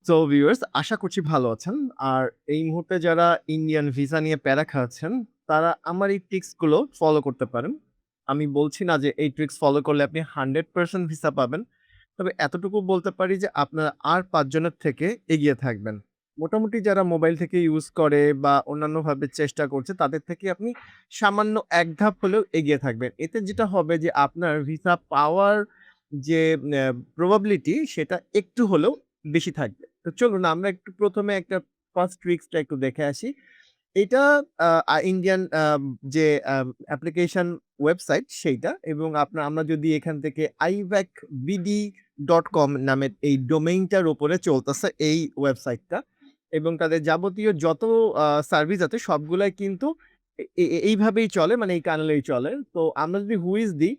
So viewers আশা করছি ভালো আছেন। আর এই মুহূর্তে যারা ইন্ডিয়ান ভিসা নিয়ে প্যারা খাচ্ছেন, তারা আমার এই ট্রিক্স গুলো ফলো করতে পারেন। আমি বলছি না যে এই ট্রিক্স ফলো করলে আপনি 100% ভিসা পাবেন। তবে এতটুকু বলতে পারি যে আপনারা আর ৫ জনের থেকে এগিয়ে থাকবেন। মোটামুটি যারা মোবাইল থেকে ইউজ করে বা অন্যান্যভাবে চেষ্টা করছে তাদের থেকে আপনি সামান্য ১ ধাপ হলেও এগিয়ে থাকবেন। এতে যেটা হবে যে আপনার ভিসা পাওয়ার যে প্রবাবিলিটি সেটা একটু হলেও বেশি থাকবে। তো চলুন আমরা একটু ১ম এ একটা ফার্স্ট ট্রিক্সটা একটু দেখে আসি। এটা ইন্ডিয়ান যে অ্যাপ্লিকেশন ওয়েবসাইট সেইটা এবং আমরা যদি এখান থেকে iVacBD.com নামের এই ডোমেইনটার উপরে চলতেছে এই ওয়েবসাইটটা এবং তাদের যাবতীয় যত সার্ভিস আছে সবগুলাই কিন্তু এইভাবেই চলে মানে এই কানেলেই চলে। তো আমরা যদি হুইজ দিই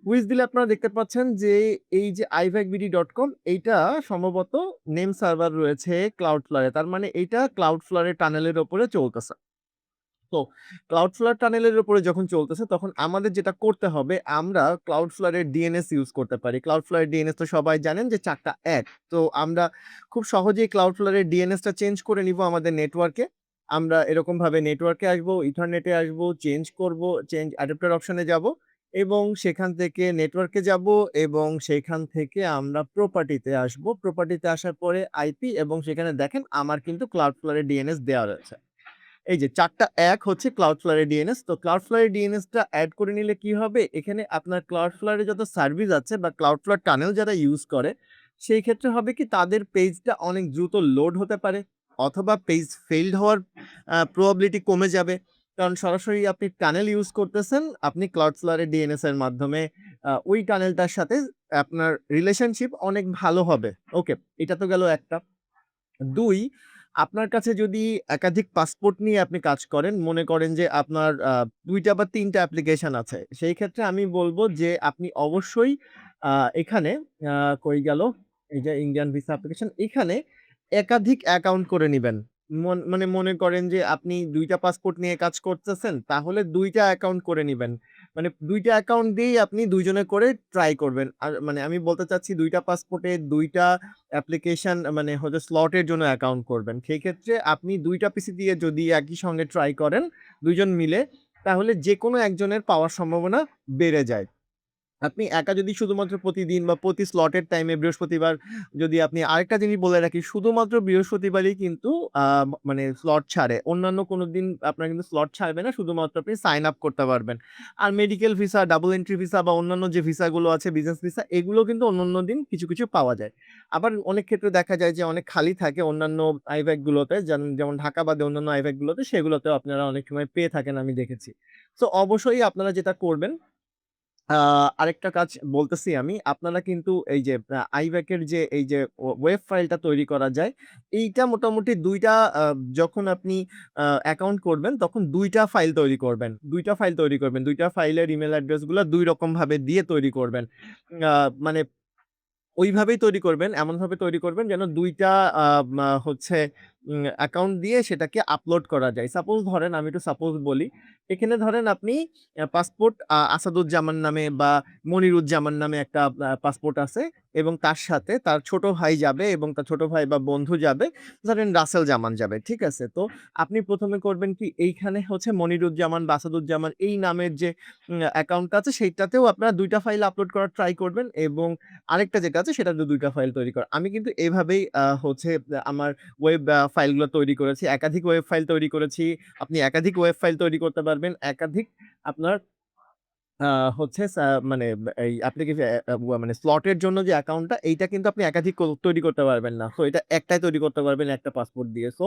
কুইজ দিলে আপনারা দেখতে পাচ্ছেন যে এই যে iVacBD.com এইটা সম্ভবত নেম সার্ভার রয়েছে Cloudflare এ। তার মানে এইটা Cloudflare এর টানেলের উপরে চলতেছে। তো Cloudflare টানেলের উপরে যখন চলতেছে তখন আমাদের যেটা করতে হবে আমরা Cloudflare এর DNS ইউজ করতে পারি। Cloudflare DNS তো সবাই জানেন যে ৪ টা ১। তো আমরা খুব সহজেই Cloudflare এর DNS টা চেঞ্জ করে নিবো আমাদের নেটওয়ার্কে। আমরা এরকমভাবে নেটওয়ার্কে আসবো, ইথারনেটে আসবো, চেঞ্জ করবো, চেঞ্জ অ্যাডাপ্টার অপশন এ যাবো এবং সেখান থেকে নেটওয়ার্কে যাবো এবং সেখান থেকে আমরা প্রপার্টিতে আসবো। প্রপার্টিতে আসার পরে আইপি এবং সেখানে দেখেন আমার কিন্তু Cloudflare এর DNS দেওয়া রয়েছে। এই যে ৪ টা ১ হচ্ছে Cloudflare এর DNS। তো Cloudflare এর DNS টা এড করে নিলে কি হবে? এখানে আপনার Cloudflare এর যত সার্ভিস আছে বা Cloudflare টানেল যারা ইউজ করে, সেই ক্ষেত্রে হবে কি তাদের পেজটা অনেক দ্রুত লোড হতে পারে অথবা পেজ ফেইলড হওয়ার প্রবাবিলিটি কমে যাবে। কারণ সরাসরি আপনি টানেল ইউজ করতেছেন, আপনি Cloudflare এর DNS এর মাধ্যমে ওই টানেলটার সাথে আপনার রিলেশনশিপ অনেক ভালো হবে। ওকে, এটা তো গেল একটা। ২ আপনার কাছে যদি একাধিক পাসপোর্ট নিয়ে আপনি কাজ করেন, মনে করেন যে আপনার ২ টা বা ৩ টা অ্যাপ্লিকেশন আছে। সেই ক্ষেত্রে আমি বলব যে আপনি অবশ্যই আ এখানে আ কই গেল? এই যে ইন্ডিয়ান ভিসা অ্যাপ্লিকেশন এখানে একাধিক অ্যাকাউন্ট করে নিবেন। মানে মনে করেন যে আপনি ২ টা পাসপোর্ট নিয়ে কাজ করতেছেন, তাহলে ২ টা অ্যাকাউন্ট করে নিবেন। মানে ২ টা অ্যাকাউন্ট দিয়েই আপনি ২ জনে করে ট্রাই করবেন। আর মানে আমি বলতে চাচ্ছি ২ টা পাসপোর্টে ২ টা অ্যাপ্লিকেশন মানে হচ্ছে স্লটের জন্য অ্যাকাউন্ট করবেন। সেই ক্ষেত্রে আপনি ২ টা পিসি দিয়ে যদি একই সঙ্গে ট্রাই করেন ২ জন মিলে, তাহলে যেকোনো একজনের পাওয়ার সম্ভাবনা বেড়ে যায়। আপনি একা যদি শুধুমাত্র প্রতিদিন বা প্রতি স্লটের টাইমে বৃহস্পতিবার যদি আপনি আরেকটা জিনিস বলে রাখি, শুধুমাত্র বৃহস্পতিবারই কিন্তু আ মানে স্লট ছাড়ে। অন্যান্য কোনো দিন আপনার কিন্তু স্লট ছাড়বে না। শুধুমাত্র আপনি সাইন আপ করতে পারবেন। আর medical visa, double entry visa বা অন্যান্য যে ভিসাগুলো আছে বিজনেস ভিসা এগুলো কিন্তু অন্যান্য দিন কিছু পাওয়া যায়। আবার অনেক ক্ষেত্রে দেখা যায় যে অনেক খালি থাকে অন্যান্য আইভ্যাক গুলোতে যেমন ঢাকা বাদে অন্যান্য আইভ্যাক গুলোতে সেগুলোতেও আপনারা অনেক সময় পেয়ে থাকেন আমি দেখেছি। সো অবশ্যই আপনারা যেটা করবেন আ আরেকটা কাজ বলতেছি আমি। আপনারা কিন্তু এই যে iVac এর যে এই যে ওয়েব ফাইলটা তৈরি করা যায়, এইটা মোটামুটি ২ টা যখন আপনি অ্যাকাউন্ট করবেন তখন ২ টা ফাইল তৈরি করবেন। ২ টা ফাইল তৈরি করবেন। ২ টা ফাইলের ইমেইল অ্যাড্রেস গুলা ২ রকমভাবে দিয়ে তৈরি করবেন। মানে ওইভাবেই তৈরি করবেন, এমনভাবে তৈরি করবেন যেন ২ টা আ মা হচ্ছে অ্যাকাউন্ট দিয়ে সেটাকে আপলোড করা যায়। সাপোজ ধরেন আমি একটু সাপোজ বলি। এখানে ধরেন আপনি পাসপোর্ট আসাদুজ্জামান নামে বা মনিরুজ্জামান নামে একটা পাসপোর্ট আছে এবং তার সাথে তার ছোট ভাই যাবে এবং তার ছোট ভাই বা বন্ধু যাবে। ধরেন রাসেল জামান যাবে। ঠিক আছে? তো আপনি ১ম এ করবেন কি এইখানে হচ্ছে মনিরুজ্জামান বা আসাদুজ্জামান এই নামের যে অ্যাকাউন্টটা আছে সেইটাতেও আপনারা ২ টা ফাইল আপলোড করার ট্রাই করবেন এবং আরেকটা যেটা আছে সেটাতে ২ টা ফাইল তৈরি করা। আমি কিন্তু এভাবেই হচ্ছে আমার ওয়েব ফাইলগুলো তৈরি করেছি। একাধিক ওয়েব ফাইল তৈরি করেছি। আপনি একাধিক ওয়েব ফাইল তৈরি করতে পারবেন। একাধিক আপনার আ হচ্ছে মানে এই অ্যাপ্লিকেশন মানে স্লটের জন্য যে অ্যাকাউন্টটা এইটা কিন্তু আপনি একাধিক তৈরি করতে পারবেন না। সো এটা একটাই তৈরি করতে পারবেন একটা পাসপোর্ট দিয়ে। সো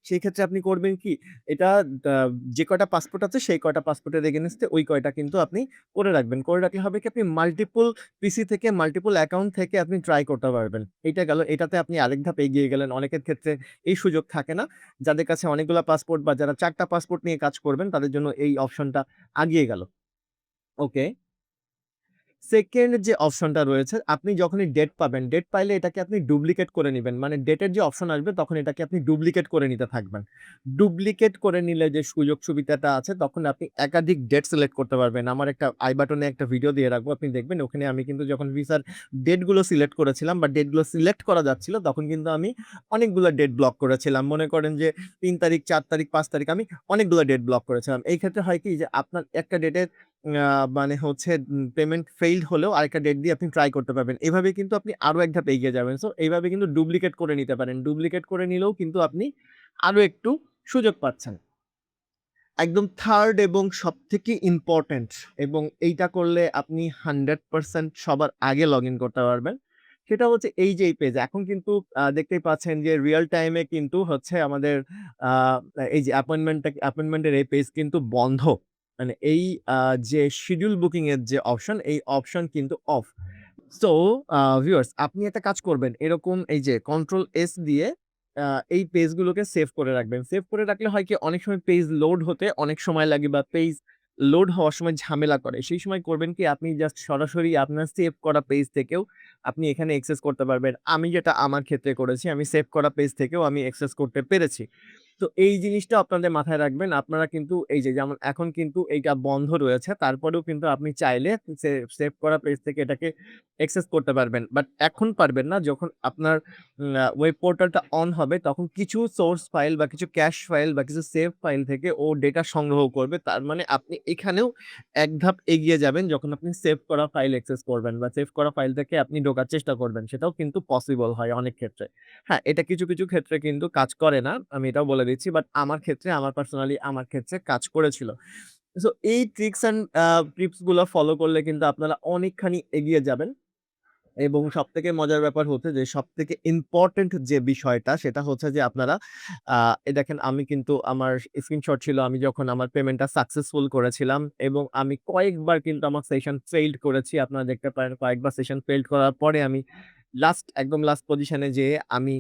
সেই ক্ষেত্রে আপনি করবেন কি? এটা দা যে কয়টা পাসপোর্ট আছে সেই কয়টা পাসপোর্টের এগেইনস্ট এ ওই কয়টা কিন্তু আপনি করে রাখবেন। করে রাখলে হবে কি আপনি মাল্টিপল পিসি থেকে মাল্টিপল অ্যাকাউন্ট থেকে আপনি ট্রাই করতে পারবেন। এইটা গেল। এটাতে আপনি আরেক ধাপ এগিয়ে গেলেন। অনেকের ক্ষেত্রে এই সুযোগ থাকে না। যাদের কাছে অনেকগুলা পাসপোর্ট বা যারা ৪ টা পাসপোর্ট নিয়ে কাজ করবেন তাদের জন্য এই অপশনটা আগিয়ে গেল। ওকে। সেকেন্ড যে অপশনটা রয়েছে, আপনি যখনই ডেট পাবেন, ডেট পাইলে এটাকে আপনি ডুপ্লিকেট করে নিবেন। মানে ডেটের যে অপশন আসবে তখন এটাকে আপনি ডুপ্লিকেট করে নিতে থাকবেন। ডুপ্লিকেট করে নিলে যে সুযোগ সুবিধাটা আছে তখন আপনি একাধিক ডেট সিলেক্ট করতে পারবেন। আমার একটা আই বাটনে একটা ভিডিও দিয়ে রাখবো। আপনি দেখবেন ওখানে আমি কিন্তু যখন ভিসার ডেটগুলো সিলেক্ট করেছিলাম বা ডেটগুলো সিলেক্ট করা যাচ্ছিল তখন কিন্তু আমি অনেকগুলো ডেট ব্লক করেছিলাম। মনে করেন যে ৩ তারিখ, ৪ তারিখ, ৫ তারিখ আমি অনেকগুলো ডেট ব্লক করেছিলাম। এই ক্ষেত্রে হয় কি যে আপনার একটা ডেটের মানে হচ্ছে পেমেন্ট ফেইলড হলেও আরেকটা ডেট দিয়ে আপনি ট্রাই করতে পারবেন। এভাবে কিন্তু আপনি আরো এক ধাপ এগিয়ে যাবেন। সো এইভাবে কিন্তু ডুপ্লিকেট করে নিতে পারেন। ডুপ্লিকেট করে নিলেও কিন্তু আপনি আরো একটু সুযোগ পাচ্ছেন। একদম 3rd এবং সবথেকে ইম্পোর্টেন্ট এবং এইটা করলে আপনি 100% সবার আগে লগইন করতে পারবেন। সেটা হচ্ছে এই যে এই পেজ। এখন কিন্তু দেখতেই পাচ্ছেন যে রিয়াল টাইমে কিন্তু হচ্ছে আমাদের আ এই যে অ্যাপয়েন্টমেন্টের এই পেজ কিন্তু বন্ধ। মানে এই আ যে শিডিউল বুকিং এর যে অপশন, এই অপশন কিন্তু অফ। সো ভিউয়ার্স আপনি একটা কাজ করবেন। এরকম এই যে কন্ট্রোল এস দিয়ে আ এই পেজগুলোকে সেভ করে রাখবেন। সেভ করে রাখলে হয় কি অনেক সময় পেজ লোড হতে অনেক সময় লাগে বা পেজ লোড হওয়ার সময় ঝামেলা করে। সেই সময় করবেন কি আপনি জাস্ট সরাসরি আপনার সেভ করা পেজ থেকেও আপনি এখানে অ্যাক্সেস করতে পারবেন। আমি যেটা আমার ক্ষেত্রে করেছি আমি সেভ করা পেজ থেকেও আমি অ্যাক্সেস করতে পেরেছি। তো এই জিনিসটা আপনাদের মাথায় রাখবেন। আপনারা কিন্তু এই যে যেমন এখন কিন্তু এইটা বন্ধ রয়েছে। তারপরেও কিন্তু আপনি চাইলে সেভ করা পেজ থেকে এটাকে অ্যাক্সেস করতে পারবেন। বাট এখন পারবেন না। যখন আপনার ওয়েব পোর্টালটা অন হবে তখন কিছু সোর্স ফাইল বা কিছু ক্যাশ ফাইল বা কিছু সেভ ফাইল থেকে ও ডেটা সংগ্রহ করবে। তার মানে আপনি এখানেও এক ধাপ এগিয়ে যাবেন যখন আপনি সেভ করা ফাইল অ্যাক্সেস করবেন বা সেভ করা ফাইল থেকে আপনি ঢোকার চেষ্টা করবেন। সেটাও কিন্তু পসিবল হয় অনেক ক্ষেত্রে। হ্যাঁ, এটা কিছু ক্ষেত্রে কিন্তু কাজ করে না। আমি এটাও বলে দিচ্ছি। বাট আমার ক্ষেত্রে আমার পার্সোনালি আমার ক্ষেত্রে কাজ করেছিল। সো এই ট্রিকস অ্যান্ড টিপস গুলা ফলো করলে কিন্তু আপনারা অনেকখানি এগিয়ে যাবেন। এবং সবথেকে মজার ব্যাপার হচ্ছে যে সবথেকে ইম্পোর্টেন্ট যে বিষয়টা সেটা হচ্ছে যে আপনারা আ এই দেখেন আমি কিন্তু আমার স্ক্রিনশট ছিল আমি যখন আমার পেমেন্টটা সাকসেসফুল করেছিলাম এবং আমি কয়েকবার কিন্তু আমার সেশন ফেইলড করেছি। আপনারা দেখতে পারেন কয়েকবার সেশন ফেইলড করার পরে আমি একদম লাস্ট পজিশনে যেয়ে আমি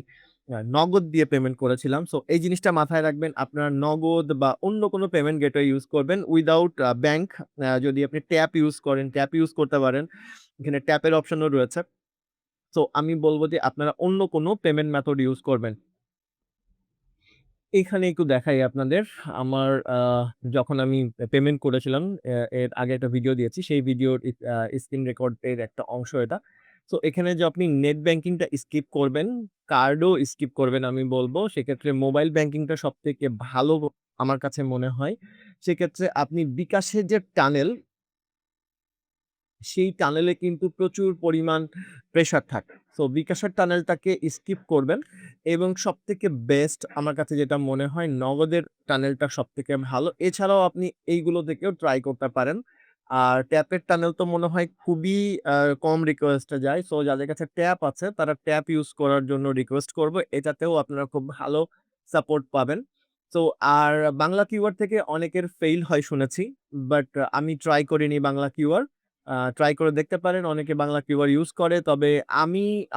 নগদ দিয়ে পেমেন্ট করেছিলাম। সো এই জিনিসটা মাথায় রাখবেন। আপনারা নগদ বা অন্য কোনো পেমেন্ট গেটওয়ে ইউজ করবেন উইথআউট ব্যাংক। যদি আপনি ট্যাপ ইউজ করেন, ট্যাপ ইউজ করতে পারেন। এখানে ট্যাপের অপশনও রয়েছে। সো আমি বলব যে আপনারা অন্য কোনো পেমেন্ট মেথড ইউজ করবেন। এখানে একটু দেখাই আপনাদের। আমার যখন আমি পেমেন্ট করেছিলাম এর আগে একটা ভিডিও দিয়েছি। সেই ভিডিওর স্ক্রিন রেকর্ড এর একটা অংশ এটা। সো এখানে যে আপনি নেট ব্যাংকিংটা স্কিপ করবেন, কার্ডও স্কিপ করবেন আমি বলব। সেক্ষেত্রে মোবাইল ব্যাংকিংটা সবথেকে ভালো আমার কাছে মনে হয়। সেক্ষেত্রে আপনি বিকাশের যে টানেল সেই টানেলে কিন্তু প্রচুর পরিমাণ প্রেশার থাকে। সো বিকাশের টানেলটাকে স্কিপ করবেন এবং সবথেকে বেস্ট আমার কাছে যেটা মনে হয় নগদের টানেলটা সবথেকে ভালো। এছাড়াও আপনি এইগুলো থেকেও ট্রাই করতে পারেন। আর ট্যাপের টানেল তো মনে হয় খুবই আ কম রিকোয়েস্ট এ যায়। সো যাদের কাছে ট্যাপ আছে তারা ট্যাপ ইউজ করার জন্য রিকোয়েস্ট করব। এটাতেও আপনারা খুব ভালো সাপোর্ট পাবেন। সো আর বাংলা কিওয়ার্ড থেকে অনেকের ফেইল হয় শুনেছি। বাট আমি ট্রাই করিনি বাংলা কিওয়ার্ড। ট্রাই করে দেখতে পারেন। অনেকে বাংলা কিওয়ার্ড ইউজ করে। তবে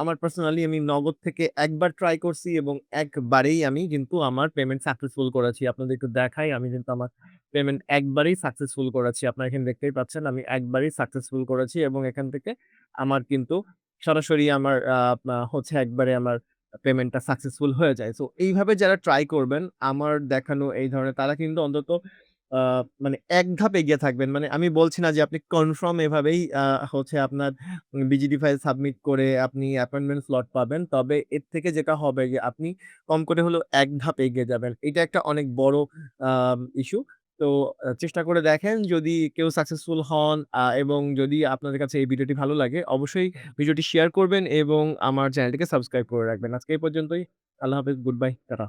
আমার পার্সোনালি আমি নগদ থেকে একবার ট্রাই করছি এবং একবারেই আমি কিন্তু আমার পেমেন্ট সাকসেসফুল করেছি। আপনাদের একটু দেখাই আমি কিন্তু আমার পেমেন্ট একবারেই সাকসেসফুল করেছি। আপনারা এখানে দেখতেই পাচ্ছেন আমি একবারেই সাকসেসফুল করেছি এবং এখান থেকে আমার কিন্তু সরাসরি আমার আ মা হচ্ছে একবারে আমার পেমেন্টটা সাকসেসফুল হয়ে যায়। সো এইভাবে যারা ট্রাই করবেন আমার দেখানো এই ধরনের তারা কিন্তু অন্তত আ মানে এক ধাপ এগিয়ে থাকবেন। মানে আমি বলছি না যে আপনি কনফার্ম এভাবেই হচ্ছে আপনার বিজিডি ফাইল সাবমিট করে আপনি অ্যাপয়েন্টমেন্ট স্লট পাবেন। তবে এর থেকে যেটা হবে যে আপনি কম করে হলেও এক ধাপ এগিয়ে যাবেন। এটা একটা অনেক বড় আ ইস্যু। তো চেষ্টা করে দেখেন যদি কেউ সাকসেসফুল হন এবং যদি আপনাদের কাছে এই ভিডিওটি ভালো লাগে অবশ্যই ভিডিওটি শেয়ার করবেন এবং আমার চ্যানেলটিকে সাবস্ক্রাইব করে রাখবেন। আজকে এই পর্যন্তই। আল্লাহ হাফেজ, গুড বাই, টাটা।